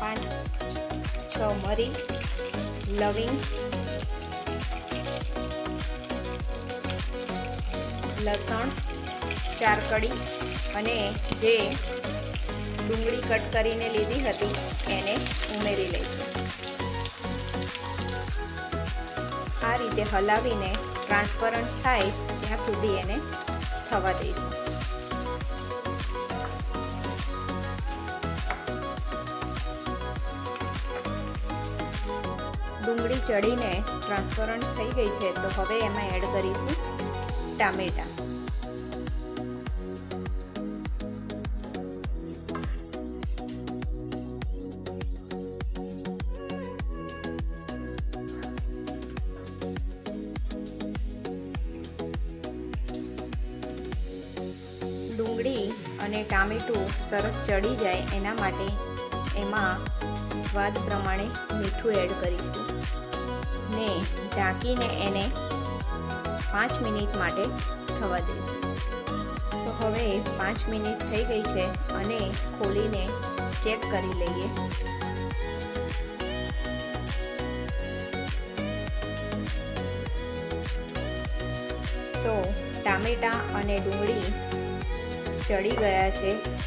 5-6 મરી, લવિંગ, લસણ 4 કળી અને જે ડુંગળી કટ કરીને લીધી હતી એને ઉમેરી લઈશું. આ રીતે હલાવીને ટ્રાન્સપરન્ટ થાય ત્યાં સુધી એને થવા દઈશું. ડુંગળી ચડીને ટ્રાન્સપરન્ટ થઈ ગઈ છે તો હવે એમાં એડ કરીશું ટામેટાં. ડુંગળી અને ટામેટું સરસ ચડી જાય એના માટે એમાં સ્વાદ પ્રમાણે મીઠું એડ કરીશું ને ઢાંકીને એને 5 મિનિટ માટે થવા દઈશું. તો હવે 5 મિનિટ થઈ ગઈ છે અને ખોલીને ચેક કરી લઈએ. તો ટામેટાં અને ડુંગળી ચડી ગયા છે.